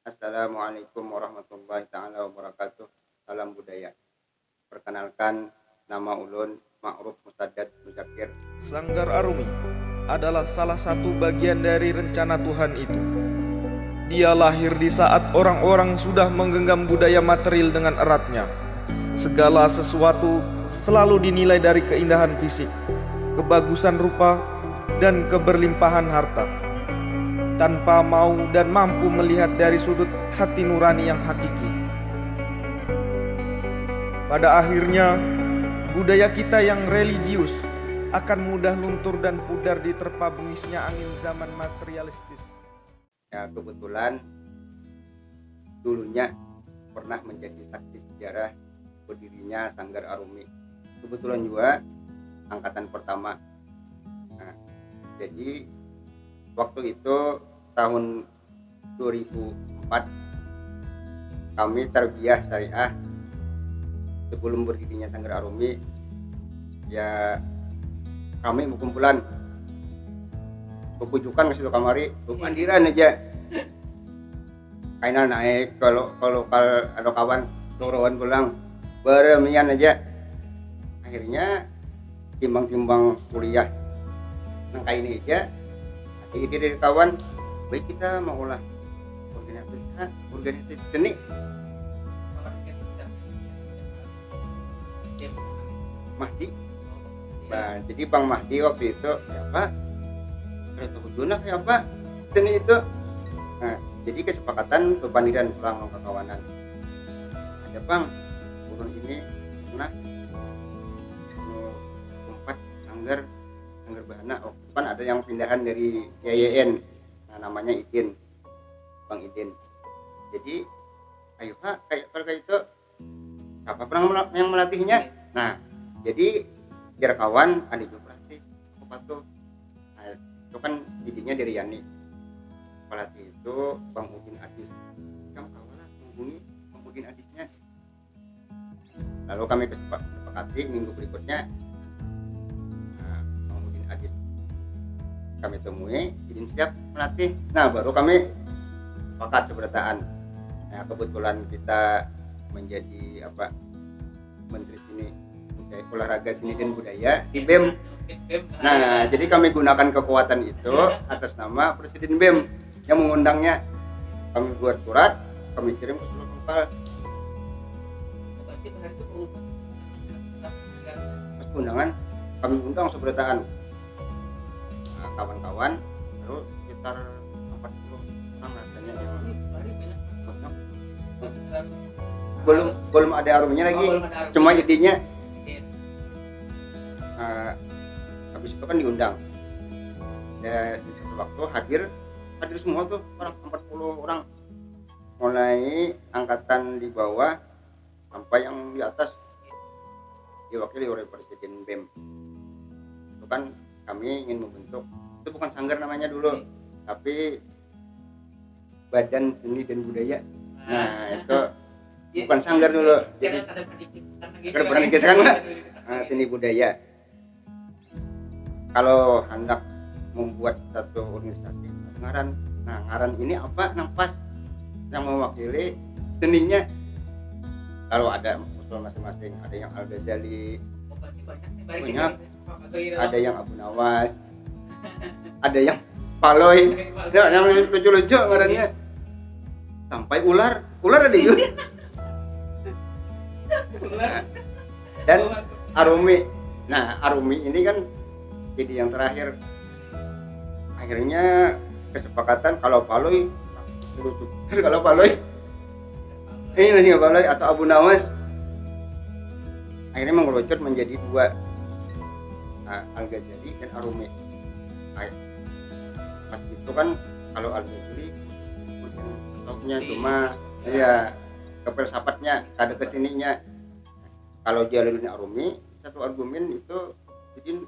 Assalamualaikum warahmatullahi taala wabarakatuh. Salam budaya. Perkenalkan, nama ulun Ma'ruf Mustadad Muzakir. Sanggar Arumi adalah salah satu bagian dari rencana Tuhan itu. Dia lahir di saat orang-orang sudah menggenggam budaya material dengan eratnya. Segala sesuatu selalu dinilai dari keindahan fisik, kebagusan rupa, dan keberlimpahan harta, tanpa mau dan mampu melihat dari sudut hati nurani yang hakiki. Pada akhirnya, budaya kita yang religius akan mudah luntur dan pudar diterpa bengisnya angin zaman materialistis. Ya, kebetulan dulunya pernah menjadi saksi sejarah berdirinya Sanggar Arumi. Kebetulan juga angkatan pertama. Nah, jadi waktu itu tahun 2004 kami tarbiyah syariah sebelum berdirinya Sanggar Arumi. Ya, kami berkumpulan berkujukan ke situ kamari mandiran aja kainal naik kalau ada kawan lorowan pulang beremian aja. Akhirnya timbang kuliah nang kain aja ide dari kawan, baik kita mau olah organisasi seni Mahdi. Nah, jadi Bang Mahdi waktu itu ya Pak, kereta hujuna ya Pak seni itu. Nah, jadi kesepakatan perbandingan pulang kekawanan. Ada Bang, turun ini pernah empat sanggar bahana. Oh, kan ada yang pindahan dari YYN, nah, namanya Idin, Bang Idin. Jadi, ayo Pak, kayak itu apa pernah yang melatihnya? Nah, jadi biar kawan ada juga pelatih apa tuh. Nah, itu kan idenya dari Yani. Pelatih itu Bang Udin Adis. Kamu kawan lah menghubungi Bang Udin Adisnya. Lalu kami kesepakati minggu berikutnya Bang Udin Adis kami temui, izin siap melatih. Nah, baru kami sepakat seberataan. Nah, kebetulan kita menjadi menteri sini olahraga seni dan budaya di BEM. Nah, jadi kami gunakan kekuatan itu atas nama Presiden BEM yang mengundangnya. Kami buat surat, kami kirim ke seluruh lokal. Pas undangan kami undang seberataan. Nah, kawan-kawan terus sekitar 40 orang rasanya yang belum ada aromanya lagi, cuma idenya. Habis itu kan diundang ya, di satu waktu hadir semua tuh orang 40 orang, mulai angkatan di bawah sampai yang di atas, diwakili oleh Presiden BEM. Itu kan kami ingin membentuk, itu bukan sanggar namanya dulu, tapi Badan Seni dan Budaya. Nah, itu bukan sanggar dulu, jadi ada pernikahan seni budaya. Kalau hendak membuat satu organisasi ngaran, nah ngaran ini apa nafas yang mewakili seninya. Kalau ada usul masing-masing, ada yang Al Ghazali, banyak, ada yang Abu Nawas, ada yang Paloy, yang lucu-lucu ngarannya, sampai ular ada juga. Dan Arumi. Nah, Arumi ini kan jadi yang terakhir. Akhirnya kesepakatan kalau Paloy ini nasi Paloy atau Abu Nawas, akhirnya mengerucut menjadi dua, Al Ghazali dan Arumi. Pas itu kan kalau Al Ghazali stoknya cuma ya kepelsapatnya ada kesininya. Kalau Jalaluddin Arumi satu argumen itu bikin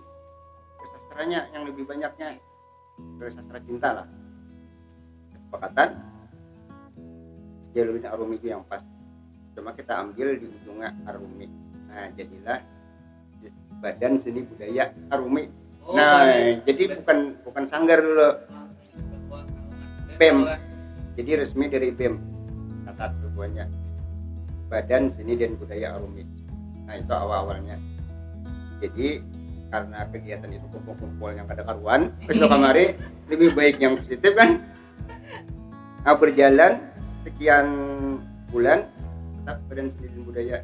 kesastranya yang lebih banyaknya, ke sastra cinta lah. Kesepakatan Jalaluddin Arumi itu yang pas, cuma kita ambil di ujungnya Arumi. Nah, jadilah Badan Seni Budaya Arumi. Nah, jadi bukan sanggar dulu, BEM. Jadi resmi dari BEM, kata ketuanya, Badan Seni dan Budaya Arumi. Nah itu awalnya. Jadi karena kegiatan itu kumpul-kumpul yang kada karuan, besok kemarin lebih baik yang positif kan. Nah, berjalan sekian bulan tetap Badan Seni dan Budaya.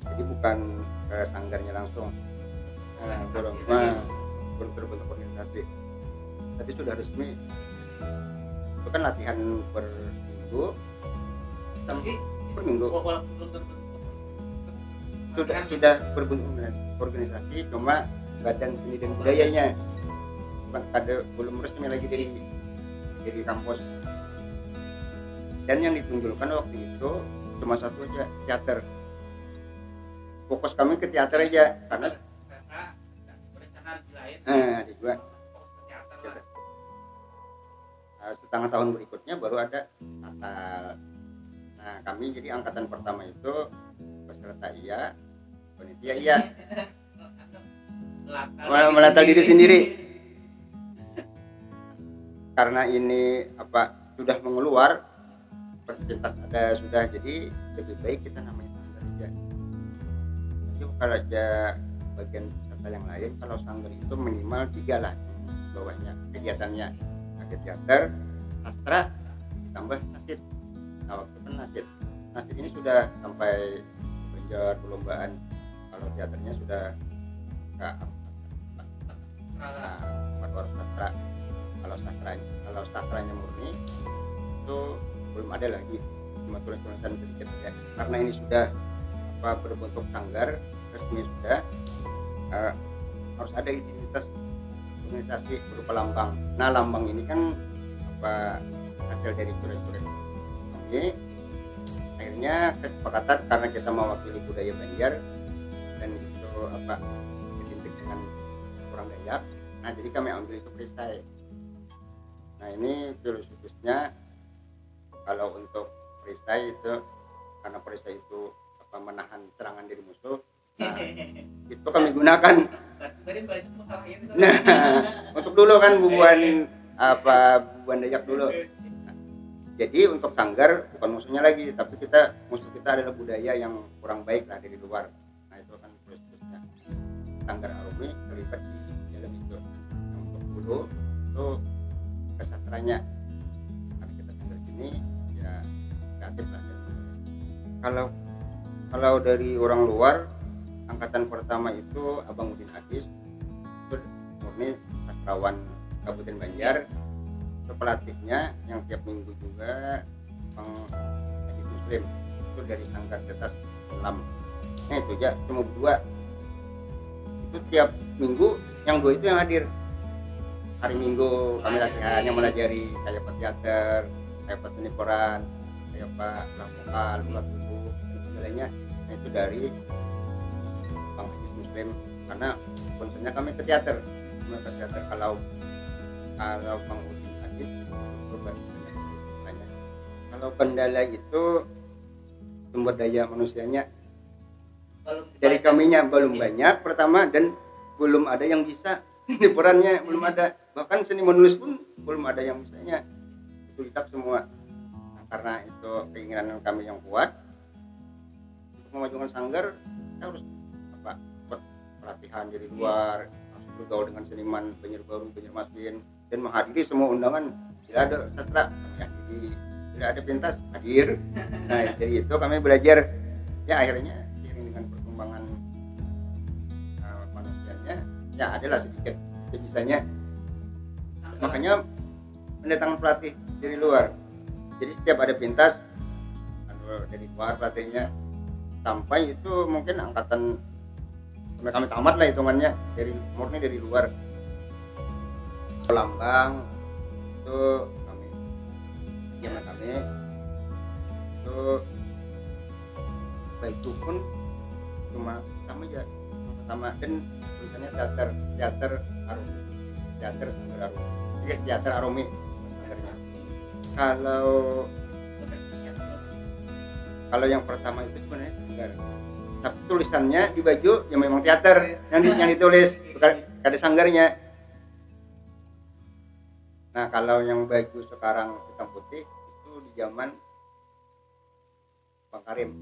Jadi bukan ke sanggarnya langsung. Belum terbentuk organisasi. Tapi sudah resmi. Itu kan latihan per minggu. Per minggu. Sudah berbentuk organisasi, cuma Badan Seni dan Budayanya belum resmi lagi dari kampus. Dan yang ditunjukkan waktu itu cuma satu aja, teater. Fokus kami ke teater aja karena di dua. Setengah tahun berikutnya baru ada Natal. Nah kami jadi angkatan pertama itu peserta iya, panitia iya, melatar diri sendiri. Karena ini sudah mengeluar, fasilitas ada sudah, jadi lebih baik kita namanya sanggar aja. Jadi kalau aja bagian peserta yang lain, kalau sanggar itu minimal 3 lah bawahnya kegiatannya. Ada teater, sastra, tambah nasib. Nah waktu kan nasib ini sudah sampai belajar perlombaan. Kalau teaternya sudah ke sastra. Kalau sastranya murni itu belum ada lagi, cuma tulisan sedikit ya. Karena ini sudah berbentuk sanggar resmi sudah, harus ada identitas organisasi berupa lambang. Nah lambang ini kan hasil dari coret-coret. Oke, akhirnya kesepakatan karena kita mewakili budaya Banjar dan itu identik dengan orang Dayak. Nah jadi kami ambil itu perisai. Nah ini filosofisnya, kalau untuk perisai itu karena perisai itu menahan serangan dari musuh. Nah, itu kami gunakan. Nah, untuk dulu kan bubuan Dayak dulu. Nah, jadi untuk sanggar bukan musuhnya lagi, tapi musuh kita adalah budaya yang kurang baik lah dari luar. Nah itu kan filosofisnya. Sanggar Arumi terlibat di dalam itu. Yang untuk dulu itu kesastranya. Karena kita tinggal sini ya kreatif lah. Kalau dari orang luar, angkatan pertama itu Abang Udin Adis, itu murni sastrawan Kabupaten Banjar. Itu pelatihnya yang tiap minggu juga Bang Adis Muslim, itu dari Sanggar Cetas Selam. Nah itu aja, cuma 2. Itu tiap minggu yang 2 itu yang hadir. Hari Minggu kami latihan yang melajari kayak teater, kayak seni peran, kayak vokal, ulat tubuh dan segalanya. Nah itu dari Bang Adis Muslim, karena konsennya kami ke teater. Kalau Bang Udin Adis itu banyak. Kalau kendala itu sumber daya manusianya dari kaminya belum banyak pertama, dan belum ada yang bisa seni perannya, belum ada, bahkan seni menulis pun belum ada yang bisanya, itu kitab semua. Nah, karena itu keinginan kami yang kuat untuk memajukan sanggar, kita harus pelatihan dari luar, harus bergaul dengan seniman Banjarbaru, Banjarmasin, dan menghadiri semua undangan. Tidak ada sastra kami hadiri, tidak ada pentas hadir. Nah dari itu kami belajar, ya akhirnya seiring dengan perkembangan manusianya, ya adalah sedikit sebisanya. Makanya mendatangkan pelatih dari luar. Jadi setiap ada pentas dari luar pelatihnya, sampai itu mungkin angkatan sampai kami tamat lah hitungannya, murni dari luar. Lambang itu kami itu baju pun cuma sama dan tulisannya teater Arumi, teater Sanggar Arumi, teater Arumi sanggarnya. Kalau yang pertama itu sebenarnya sanggar, tapi tulisannya di baju yang memang teater yang ditulis, bukan ada sanggarnya. Nah kalau yang baju sekarang hitam putih itu di zaman Bang Karim.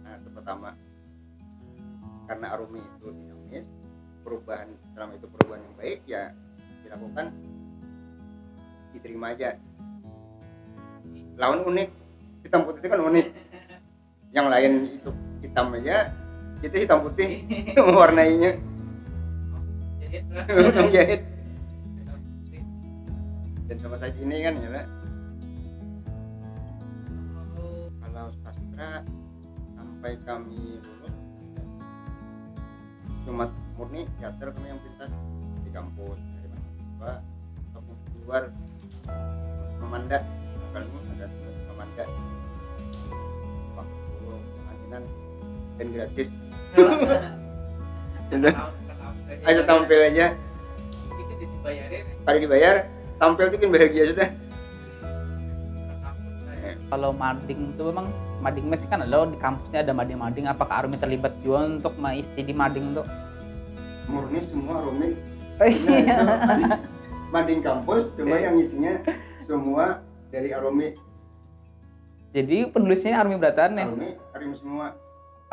Nah itu pertama, karena Arumi itu dinamis, perubahan selama itu perubahan yang baik ya dilakukan, diterima aja. Lawan unik, hitam putih itu kan unik. Yang lain itu hitam aja, itu hitam putih mewarnainya. Untung jahit. Dan sama saja ini kan ya. Kalau sastra sampai kami lulus cuma murni teater kami yang pintas di kampus dari mahasiswa ataupun di luar memanda. Kalau ada memanda waktu pengajian dan gratis. Ayo tampil aja. Itu dibayarin. Kali dibayar, tampil bikin bahagia sudah. Kalau mading itu memang mading mes kan ada di kampusnya ada mading-mading. Apakah Arumi terlibat juga untuk mengisi di mading untuk? Murni semua Arumi. Iya. Mading kampus cuma yang isinya semua dari Arumi. Jadi penulisnya Arumi Bratan ya. Arumi semua.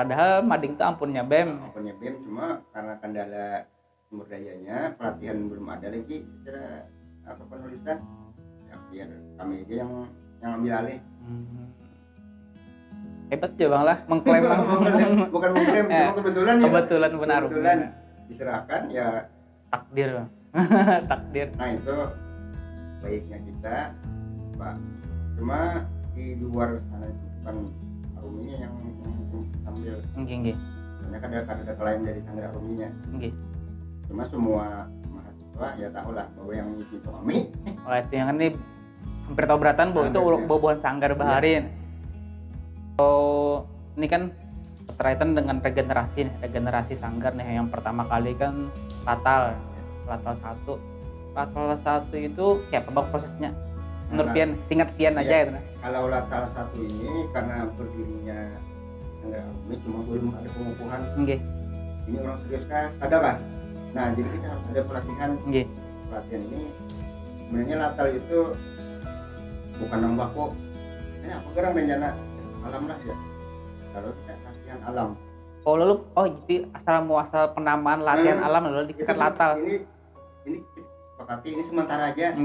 Padahal mading itu ampunnya BEM. Ampunnya BEM cuma karena kendala sumber dayanya, pelatihan belum ada lagi secara penulisan. Ya biar kami aja yang ambil alih. Hebat ya Bang lah, mengklaim langsung. Bukan mengklaim, cuma kebetulan ya. Kebetulan benar. Kebetulan diserahkan ya Takdir. Takdir. Nah itu baiknya kita Pak. Cuma di luar sana itu bukan Aruminya yang sambil. Nggih. Karena kan ada klien dari sanggar Aruminya. Nggih. Cuma semua mahasiswa ya tahu lah bahwa yang ngisi itu kami. Oleh itu yang ini hampir tahu beratan bahwa itu bobohan sanggar Baharin. Ini kan berkaitan dengan regenerasi sanggar nih. Yang pertama kali kan Latal 1 itu kayak apa prosesnya menurut Pian, tingkat Pian aja gitu. Kalau Latal 1 ini karena berdirinya sanggar Arumi cuma belum ada pengukuhan. Ini orang serius kan ada kan, nah jadi kita harus ada pelatihan. Pelatihan ini sebenarnya Latal itu bukan nambah kok, ini apa gerang rencana alam lah ya. Kalau kita latihan alam. Jadi asal muasal penamaan latihan alam lalu disingkat Latal. Ini sepakati ini sementara aja.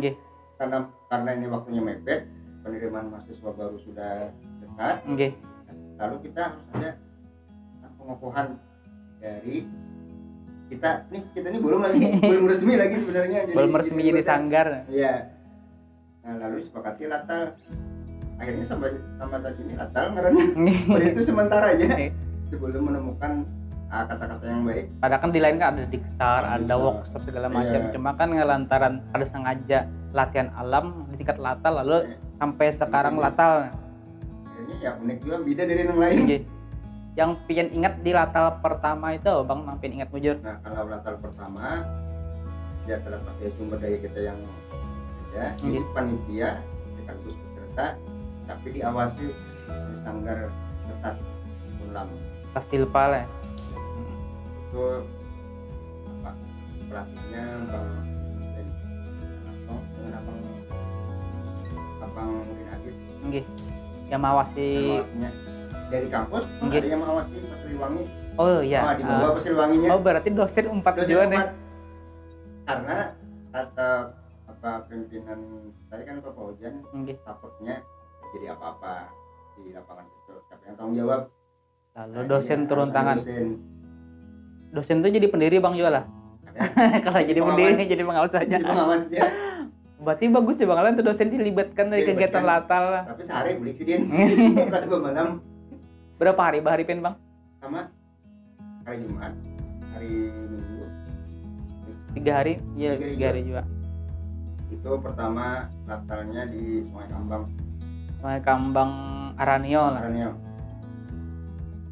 Karena ini waktunya mepet, penerimaan mahasiswa baru sudah dekat. Lalu kita harus ada pengukuhan dari kita ini belum resmi lagi sebenarnya. Belum resmi jadi sanggar. Iya. Nah lalu sepakati Latal. Akhirnya sama saat ini Latal karena itu sementara aja sebelum menemukan kata-kata yang baik. Padahal kan di lain kan ada diksar, ada workshop segala macam. Cuma kan lantaran ada sengaja latihan alam di tingkat Latal lalu sampai sekarang Latal. Akhirnya ya unik juga beda dari yang lain. Yang Pian ingat di Latal pertama itu Bang, Pian ingat mujur. Nah kalau Latal pertama ya terlepas dari sumber daya kita yang ada, ini panitia sekaligus peserta tapi diawasi oleh sanggar Setas Ulam. Tas Silpa lah. Itu apa pelatihnya Bang dengan Abang Murin Agis. Yang mengawasi dari kampus, ada yang mengawasi Pasiliwangi. Oh iya. Di bawah Pasiliwanginya. Berarti dosen 4 juga nih. Karena kata pimpinan saya kan Bapak Hujan, takutnya jadi apa-apa di lapangan itu. Siapa yang tanggung jawab? Lalu dosen turun tangan. Dosen itu jadi pendiri Bang Jual lah. Kalau jadi pendiri jadi pengawas saja. Pengawasnya. Berarti bagus ya Bang Alan tuh dosen dilibatkan dari kegiatan Latal. Tapi sehari beli sih dia. Ada 2 malam. Berapa hari Bahari Pen Bang? Sama hari Jumat, hari Minggu. 3 hari? Iya 3 hari juga. Itu pertama Latalnya di Sungai Kambang. Sungai Kambang Aranio lah.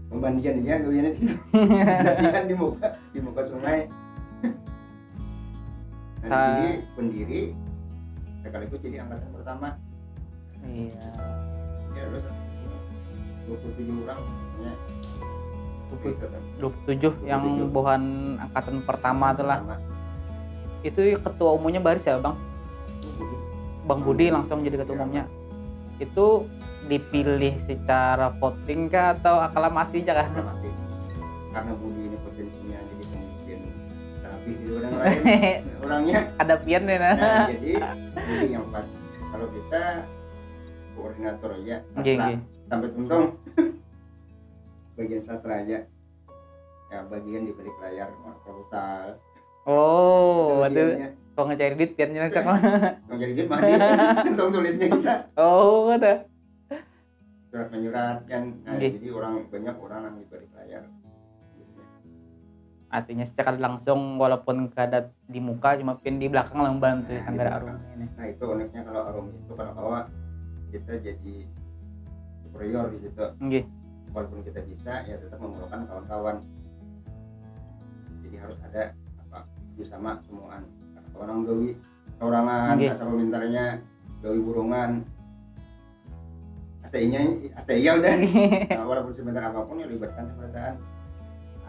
Pembandingan dia gawinnya di kan di muka sungai. Nah, jadi pendiri sekaligus jadi angkatan pertama. Iya. Ya lu 27 orang ya. 27 yang bohan angkatan pertama tuh lah. Itu ketua umumnya Baris ya Bang? Bang Budi langsung jadi ketua umumnya. Itu dipilih secara voting kah atau aklamasi aja kah? Aklamasi. Karena Budi ini potensinya jadi pemimpin rapi di orang lain orangnya Ada pian deh nah. jadi Budi yang pas. Kalau kita koordinator aja Nggih. sampai tuntung bagian sastra aja ya, bagian di balik layar proposal. Oh, Itu waduh. bagiannya. Kok ngecari duit piannya cak. Mau jadi gitu mah untung tulisnya kita Oh, ada. surat menyurat kan. Nah, Nggih. jadi orang banyak orang yang di balik layar. Artinya secara langsung walaupun kada di muka cuma pian di belakang lah membantu Nah, Sanggar di Arum belakang. ini. Nah itu uniknya kalau Arum itu kalau bawah kita jadi superior di situ. Nggih. Walaupun kita bisa ya tetap memerlukan kawan-kawan. Jadi harus ada apa bersama semuaan. Karena orang gawi orangan, Nggih. asal pemintarnya gawi burungan. ACI-nya udah. Nah, walaupun sebentar apapun ya libatkan keberadaan.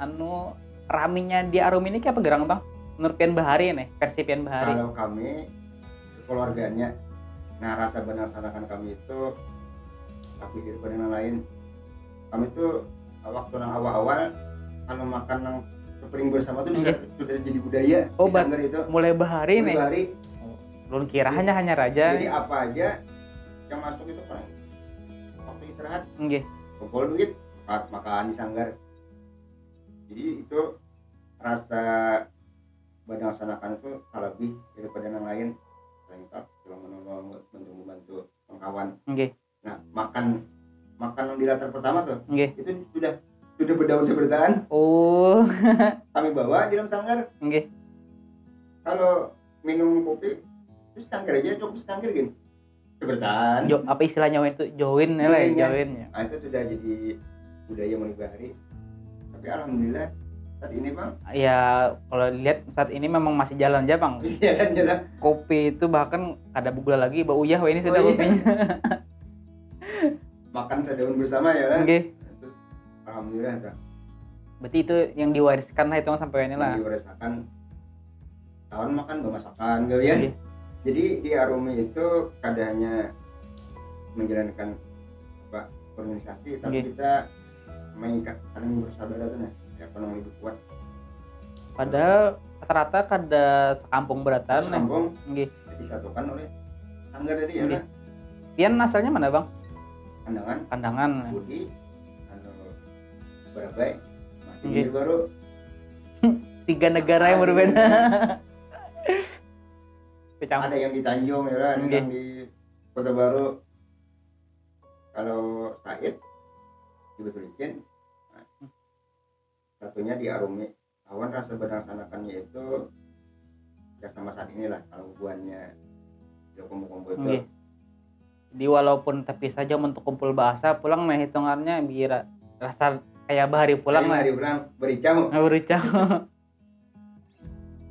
Anu raminya di Arum ini kayak apa gerang bang? Menurut Pian Bahari nih, versi Pian Bahari. Kalau kami keluarganya, nah rasa benar sanakan kami itu tapi daripada yang lain. Kami tuh waktu yang awal-awal kalau makan yang sepiring bersama tuh bisa, sudah jadi budaya. Oh, di Sanggar itu. Mulai Bahari nih. Mulai hari. Belum kira hanya raja. Jadi apa aja yang masuk itu paling waktu istirahat Nggih. kumpul duit makan di Sanggar. Jadi itu rasa badan sanakan itu lebih daripada yang lain. Lengkap, cuma membantu kawan. Nggih. Nah, makan yang di latar pertama tuh, Nggih. itu sudah berdaun sebertaan. Oh. Kami bawa di dalam Sanggar. Nggih. Kalau minum kopi, terus Sanggar aja cukup Sanggar gini. Sebertaan. Apa istilahnya itu join ya lah, Join, ya. join ya. Nah, itu sudah jadi budaya mulai Bahari. Tapi alhamdulillah saat ini bang, Ya kalau lihat saat ini memang masih jalan aja bang. jalan. Kopi itu bahkan ada bugla lagi, bau uyah wah ini sudah Oh, iya. kopinya. Makan sedaun bersama ya kan. Nggih. Terus, alhamdulillah tuh. Berarti itu yang diwariskan lah itu sampai ini lah. Diwariskan tahun makan bermasakan gitu ya. Nggih. Jadi di Arumi itu kada hanya menjalankan apa organisasi, tapi Nggih. kita mengikat saling bersaudara tuh nah, ya penuh lebih kuat. Padahal rata-rata kada sekampung beratan nih. Kampung Nggih. disatukan oleh Sanggar tadi ya Nggih. kan. Pian asalnya mana bang? Kandangan, Kandangan. Budi, anu Barabai, masih Nggih. baru. 3 negara yang berbeda. Ada yang di Tanjung ya kan, ada Nggih. yang di Kota Baru. Kalau Said di Betulikin, nah, satunya di Arumi. Awan rasa berdasarkannya itu ya sama saat inilah kalau hubungannya ya kumpul-kumpul itu. Nggih. Jadi walaupun tapi saja untuk kumpul bahasa pulang nah hitungannya biar rasa kayak bahari pulang lah. Hari pulang bericau Nguricau.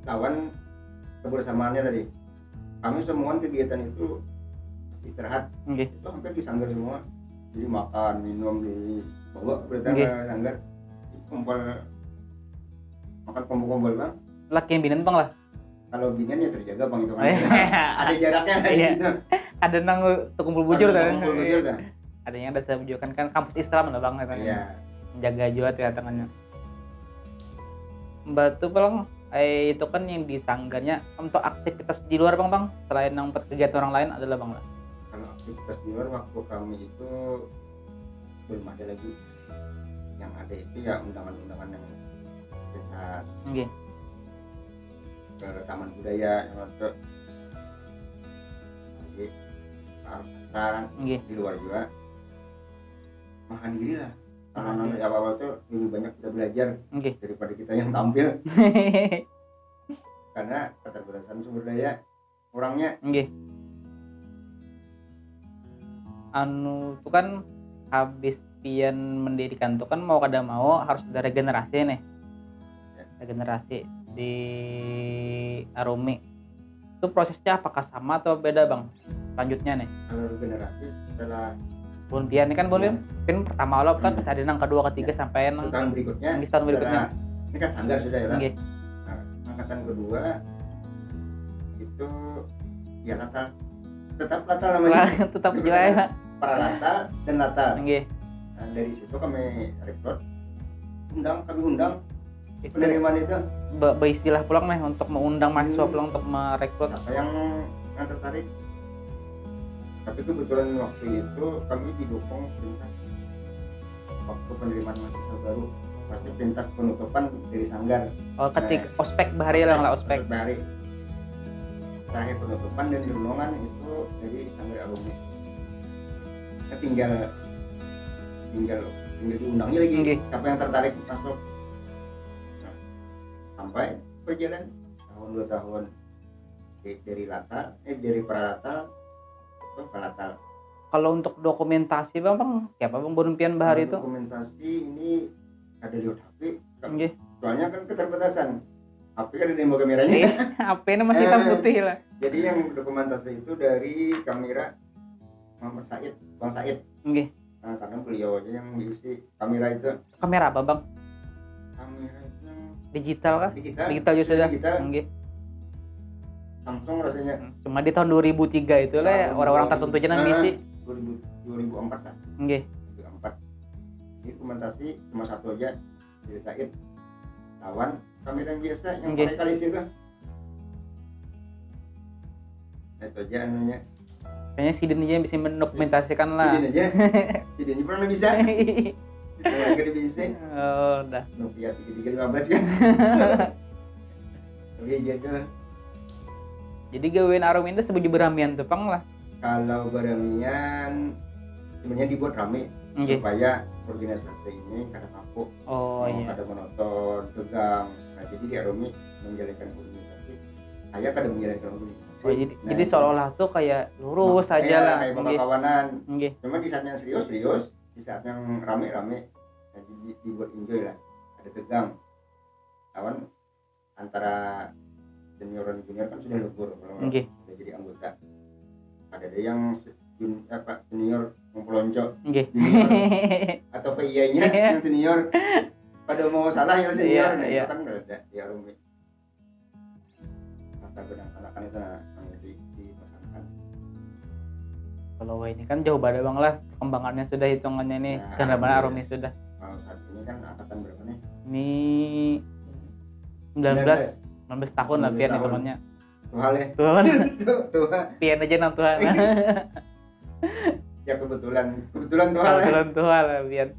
kawan kebersamaannya tadi. Kami semua kegiatan itu istirahat Nggih. itu hampir di Sanggar semua. Jadi makan, minum di bawa berarti Nggih. ke Sanggar. Kumpul makan kumpul-kumpul bang. Laki yang binen bang lah. Kalau bingen ya terjaga bang itu kan. Iya. Ada jaraknya kan Iya. gitu. Ada nang tuh kumpul bujur kan. Kumpul bujur kan. Ada yang ada saya bujur kan kampus Islam lah bang katanya. Iya. Menjaga juga tuh ya tangannya. Mbak tuh bang, itu kan yang di sanggarnya untuk aktivitas di luar bang selain yang kegiatan orang lain adalah bang lah. Kalau aktivitas di luar waktu kami itu belum ada lagi. Yang ada itu ya undangan-undangan yang kita Nggih. ke taman budaya yang masuk di sastra Nggih. di luar juga makan diri lah karena dari awal tuh lebih banyak kita belajar Nggih. daripada kita yang tampil karena keterbatasan sumber daya orangnya. Nggih. Anu itu kan habis pian mendirikan tuh kan mau kada mau harus ada regenerasi nih. Ya. Regenerasi di Arumi. Itu prosesnya apakah sama atau beda bang? Selanjutnya nih. Kalau generasi setelah Bun pian ini kan boleh. Pian pertama awal kan pasti ada nang kedua ketiga sampai nang tahun berikutnya, Yang tahun berikutnya. setelah- ini kan Sanggar sudah ya lah. Nggih. Nah, angkatan kedua itu ya Natal tetap latal namanya. Tetap jual. Para latal dan latal. Nggih. Nah, dari situ kami rekrut, kami undang penerimaan itu. Beristilah pulang nih untuk mengundang mahasiswa pulang untuk merekrut. Siapa yang tertarik? Tapi kebetulan waktu itu kami didukung perintah waktu penerimaan mahasiswa baru, pasti perintah penutupan dari sanggar. Oh, ospek bahari lah ospek. Bahari. Terakhir penutupan dan dirulungan itu dari sanggar alumni. Kita tinggal diundangnya lagi. Okay. Siapa yang tertarik masuk? Nah, sampai berjalan tahun 2 tahun dari pralatar ke palatal. Kalau untuk dokumentasi bang, siapa bang Bonumpian Bahari itu? Dokumentasi ini ada di HP. Okay. Soalnya kan keterbatasan. HP kan ada yang kameranya. HP-nya masih hitam putih lah. Jadi yang dokumentasi itu dari kamera Muhammad Said, Bang Said. Okay. Nah, karena beliau aja yang mengisi kamera itu. Kamera apa bang? Kamera itu Digital kah? Digital juga sudah. Digital. Okay. Samsung rasanya. Cuma di tahun 2003 itu lah orang-orang tertentu aja yang ngisi. 2004 lah. Okay. 2004. Ini dokumentasi cuma satu aja dari Said. Lawan kamera yang biasa yang pakai kali itu. Nah, itu aja anunya. Kayaknya si Din aja yang bisa mendokumentasikan lah. Si Din pernah bisa. Lagi bisa. Oh, udah. Nokia 3315 kan. Oke, gitu. Jadi gawean Arum ini sebagai beramian tuh pang lah. Kalau beramian sebenarnya dibuat rame supaya organisasi ini kada kapok. Oh iya. Kada monoton, tegang. Nah, jadi di Arumi menjalankan organisasi. Saya kada menjalankan organisasi. Oh, jadi seolah-olah tuh kayak lurus aja lah. Kayak kawan-kawanan. Okay. Cuma di saat yang serius, di saat yang rame-rame, nah, dibuat enjoy lah. Ada tegang. Lawan antara senior dan junior kan sudah lebur kalau sudah jadi anggota. Ada yang senior mempelonco, atau PIA-nya yang senior pada mau salah yang senior, itu kan nggak ada di Arumi. Masa berdasarkan itu dipesankan. Kalau ini kan jauh beda bang lah, perkembangannya sudah hitungannya ini, dan mana Arumi sudah. Kalau saat ini kan angkatan berapa nih? Ini 19 tahun lah pian hitungannya. Tuhan ya. Tuhan. Tuhan. Pian aja nang Tuhan. Ya kebetulan Tuhan. Kebetulan Tuhan lah pian.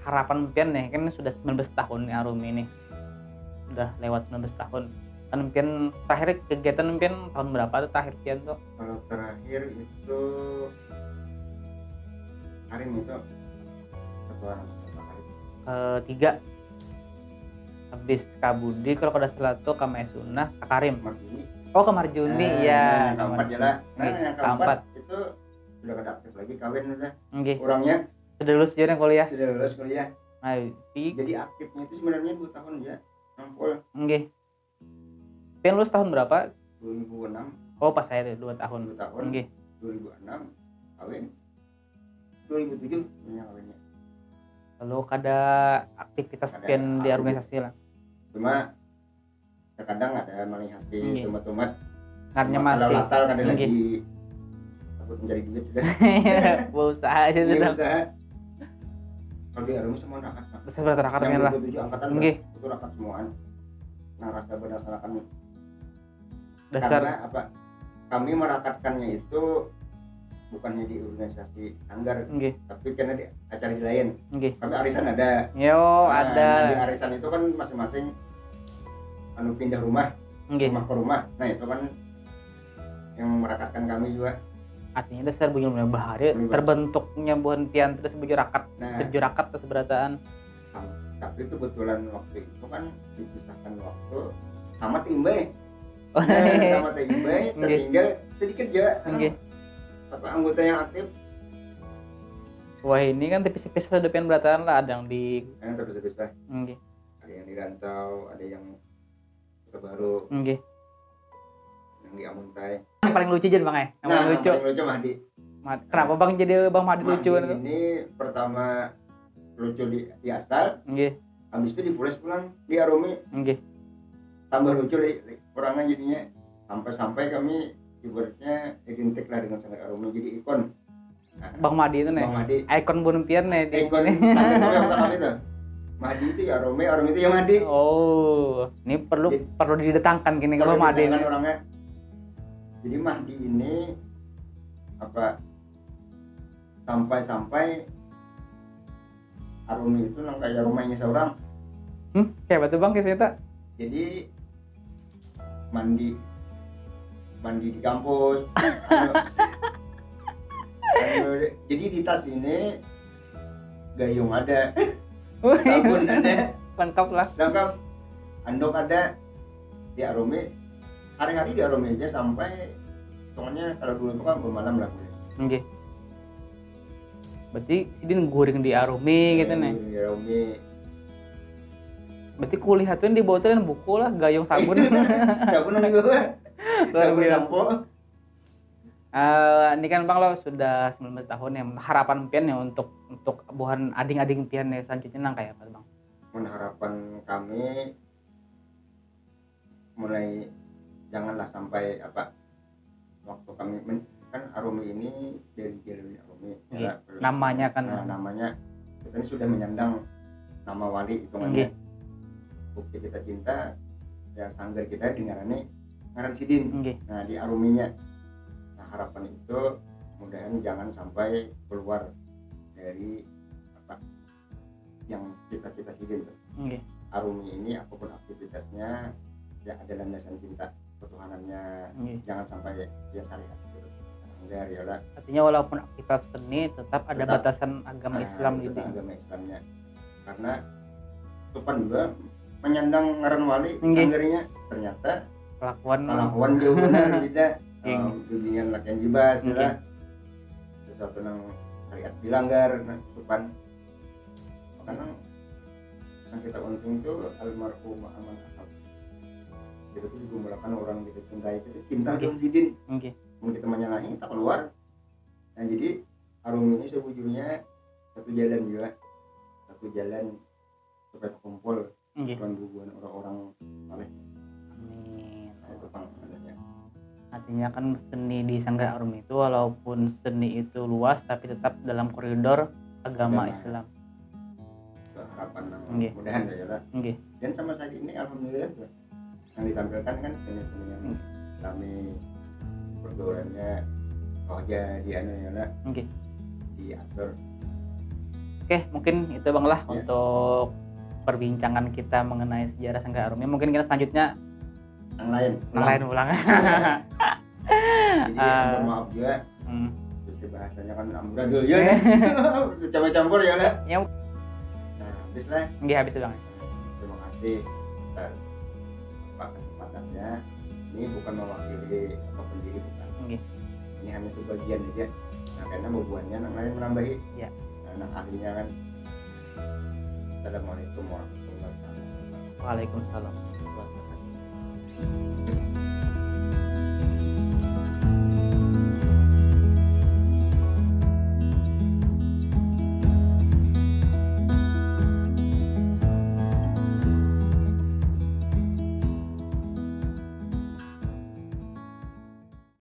Harapan pian nih kan sudah 19 tahun nih Arumi ini. Sudah lewat 19 tahun. Kan pian terakhir kegiatan pian tahun berapa tuh terakhir pian tuh? Kalau terakhir itu Karim itu ketua ketiga habis Kabudi kalau kada salah tuh ke Maesunah ke Karim. Oh ke Marjuni ya. Keempat jalan. Nah yang keempat itu sudah kada aktif lagi kawin udah. Orangnya sudah lulus juga kuliah. Sudah lulus kuliah. Nah, jadi aktifnya itu sebenarnya 2 tahun ya. Nampol. Nggih. Pian lulus tahun berapa? 2006. Oh pas saya 2 tahun. 2 tahun. Nggih. 2006 kawin. 2007 punya kawinnya. Lalu kada aktivitas pian di organisasi lah. Cuma terkadang ada melihat di tumat-tumat karena masih latar kada lagi takut mencari duit sudah. Berusaha aja sudah. Usaha. Kalau di Arumi semua rakat. Sebenarnya rakatnya lah. 27 angkatan itu rakat semuaan. Nah rasa berdasarkan dasar karena apa? Kami merakatkannya itu bukannya di organisasi sanggar, tapi karena di acara di lain. Kami arisan ada. Ada. Di arisan itu kan masing-masing pindah rumah ke rumah. Nah itu kan yang merakatkan kami juga. Artinya dasar bunyi bahari terbentuknya bukan pian terus sebagai rakat, sebagai rakat atau seberataan. Tapi kebetulan waktu itu kan dipisahkan waktu sama Timbai. Sama Timbai tertinggal sedikit aja. Apa anggota yang aktif? Wah ini kan tipis-tipis ada pian berataan lah, ada yang di terpisah-pisah. Ada yang di Rantau, ada yang Kota Baru. Yang di Amuntai. Yang paling lucu aja bang ya? Yang paling lucu Mahdi. Kenapa bang jadi bang Mahdi lucu? Ini pertama lucu di asal. Habis itu dipulis pulang di Arumi. tambah lucu orangnya jadinya sampai kami ibaratnya identik lah dengan Sanggar Arumi, jadi ikon. Nah, Bang Madi itu nih. Bang Madi. Ikon Gunung Pian nih di Ikon sini. Sanggar kami itu. Madi itu ya Arumi itu ya Madi. Oh, ini perlu didatangkan gini kalau Kalau Madi ini. misalkan orangnya. Jadi Mahdi ini apa sampai Arumi itu nang kayak rumahnya seorang. Kayak batu bang kisah Jadi mandi di kampus. Jadi di tas ini gayung ada, sabun ada, lengkap lah. lengkap, handuk ada. Di Arumi hari-hari di Arumi aja sampai soalnya kalau dulu itu kan bermalam lah gue. Nggih. Berarti sidin goreng di Arumi gitu nih. Di Arumi. Berarti kuliah tuh di bawah tuh buku lah, gayung sabun. Sabun nih gue. Luar Sabun biasa. sampo. Ini kan Bang lo sudah 19 tahun ya. Harapan pian ya untuk buhan ading-ading pian ya selanjutnya nang kayak apa Bang? Harapan kami mulai janganlah sampai apa waktu kami kan Arumi ini dari Arumi Iya, ya, namanya kan. namanya kita ini sudah menyandang nama wali hitungannya. Bukti kita cinta ya sanggar kita dengarannya ngaran Sidin. Nggih. Nah di Aruminya, nah harapan itu mudahan jangan sampai keluar dari apa yang cita-cita Sidin tuh. Nggih. Arumi ini apapun aktivitasnya ya ada landasan cinta ketuhanannya, Nggih. jangan sampai dia syariat gitu. Sanggar ya lah. Artinya walaupun aktivitas seni tetap ada Tetap. batasan agama Islam gitu. Agama Islamnya. Karena Tupan juga menyandang ngaran wali Nggih. sanggarnya ternyata Kelakuan kelakuan jauh benar beda. Nggih. Bimbingan lakian jibas ya Nggih. lah. Sesuatu yang syariat dilanggar nah, Tupan. Karena yang kita untung itu almarhum aman akal. Kita tuh juga melakukan orang kita cintai itu cinta Nggih. dong Sidin. Nggih. Mau kita menyalahi kita keluar. Nah jadi Arumi ini sebujurnya satu jalan juga, satu jalan supaya kumpul Nggih. bukan orang-orang saleh. Amin. Nah, itu panggilannya. Artinya kan seni di Sanggar Arumi itu walaupun seni itu luas tapi tetap dalam koridor agama Agama. Islam. Itu harapan yang Nggih. mudahan ya lah. Nggih. Dan sama saat ini alhamdulillah yang ditampilkan kan seni-seni yang kami pergaulannya aja di anu ya lah, Nggih. diatur. Oke, mungkin itu Bang lah Ya. untuk perbincangan kita mengenai sejarah Sanggar Arumi. Mungkin kita selanjutnya Yang lain. ulang. Jadi mohon maaf juga. Hmm. Jadi bahasanya kan amburadul ya. Campur-campur ya lah. Ya, Nah, habis lah. nggih habis Bang. Terima kasih atas kesempatannya. Ini bukan mewakili apa pendiri bukan. Nggih. Ini hanya sebagian aja. Nah, karena bubuannya yang lain menambahi. Ya. Nah, ahlinya kan. Assalamualaikum warahmatullahi wabarakatuh. Waalaikumsalam warahmatullahi wabarakatuh.